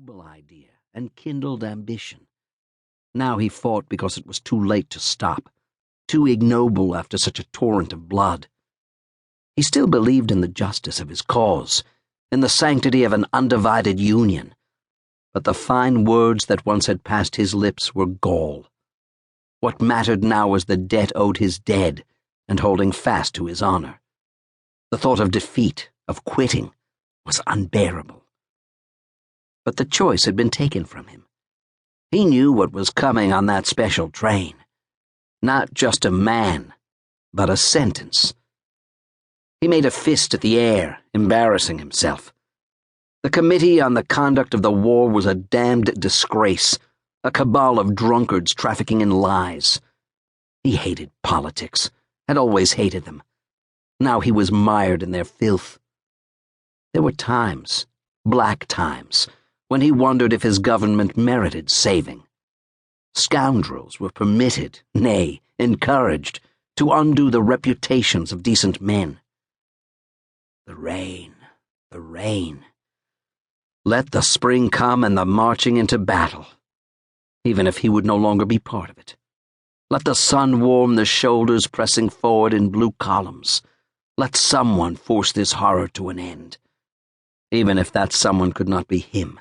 noble idea and kindled ambition. Now he fought because it was too late to stop, too ignoble after such a torrent of blood. He still believed in the justice of his cause, in the sanctity of an undivided Union, but the fine words that once had passed his lips were gall. What mattered now was the debt owed his dead and holding fast to his honor. The thought of defeat, of quitting, was unbearable. But the choice had been taken from him. He knew what was coming on that special train. Not just a man, but a sentence. He made a fist at the air, embarrassing himself. The Committee on the Conduct of the War was a damned disgrace, a cabal of drunkards trafficking in lies. He hated politics, had always hated them. Now he was mired in their filth. There were times, black times, when he wondered if his government merited saving. Scoundrels were permitted, nay, encouraged, to undo the reputations of decent men. The rain, the rain. Let the spring come and the marching into battle, even if he would no longer be part of it. Let the sun warm the shoulders pressing forward in blue columns. Let someone force this horror to an end, even if that someone could not be him.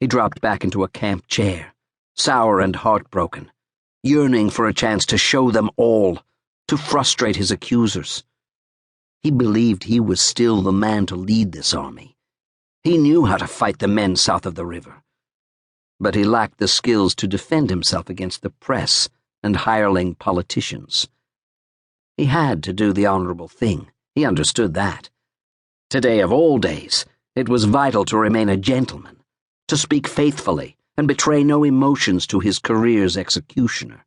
He dropped back into a camp chair, sour and heartbroken, yearning for a chance to show them all, to frustrate his accusers. He believed he was still the man to lead this army. He knew how to fight the men south of the river, but he lacked the skills to defend himself against the press and hireling politicians. He had to do the honorable thing. He understood that. Today of all days, it was vital to remain a gentleman, to speak faithfully and betray no emotions to his career's executioner.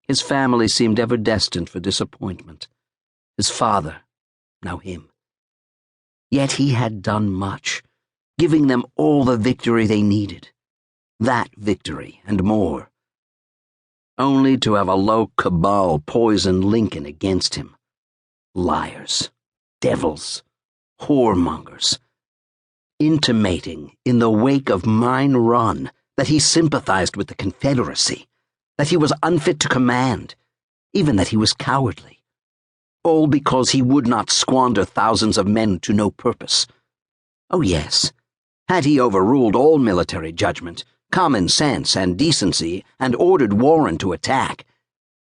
His family seemed ever destined for disappointment. His father, now him. Yet he had done much, giving them all the victory they needed. That victory and more. Only to have a low cabal poison Lincoln against him. Liars, devils, whoremongers, intimating in the wake of Mine Run that he sympathized with the Confederacy, that he was unfit to command, even that he was cowardly. All because he would not squander thousands of men to no purpose. Oh yes, had he overruled all military judgment, common sense and decency, and ordered Warren to attack,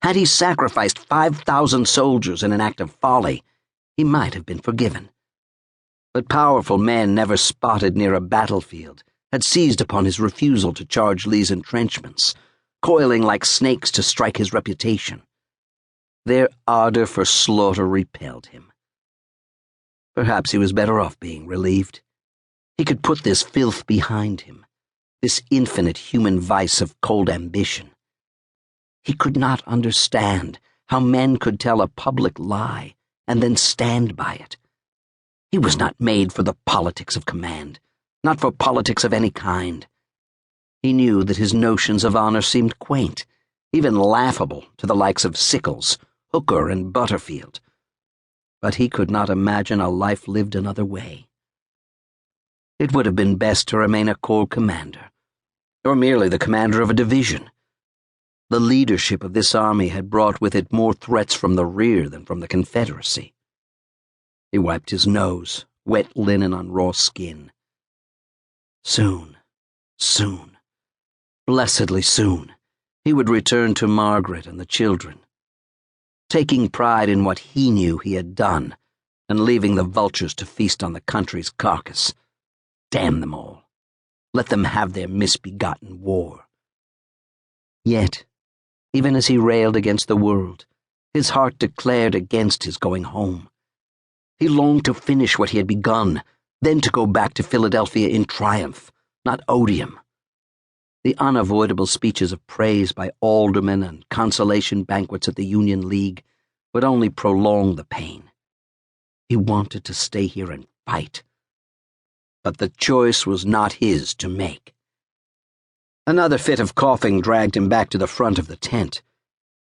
had he sacrificed 5,000 soldiers in an act of folly, he might have been forgiven. But powerful men never spotted near a battlefield had seized upon his refusal to charge Lee's entrenchments, coiling like snakes to strike his reputation. Their ardor for slaughter repelled him. Perhaps he was better off being relieved. He could put this filth behind him, this infinite human vice of cold ambition. He could not understand how men could tell a public lie and then stand by it. He was not made for the politics of command, not for politics of any kind. He knew that his notions of honor seemed quaint, even laughable to the likes of Sickles, Hooker, and Butterfield. But he could not imagine a life lived another way. It would have been best to remain a corps commander, or merely the commander of a division. The leadership of this army had brought with it more threats from the rear than from the Confederacy. He wiped his nose, wet linen on raw skin. Soon, soon, blessedly soon, he would return to Margaret and the children, taking pride in what he knew he had done, and leaving the vultures to feast on the country's carcass. Damn them all. Let them have their misbegotten war. Yet, even as he railed against the world, his heart declared against his going home. He longed to finish what he had begun, then to go back to Philadelphia in triumph, not odium. The unavoidable speeches of praise by aldermen and consolation banquets at the Union League would only prolong the pain. He wanted to stay here and fight. But the choice was not his to make. Another fit of coughing dragged him back to the front of the tent.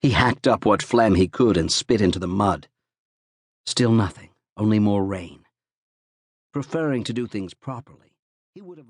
He hacked up what phlegm he could and spit into the mud. Still nothing, only more rain. Preferring to do things properly, he would have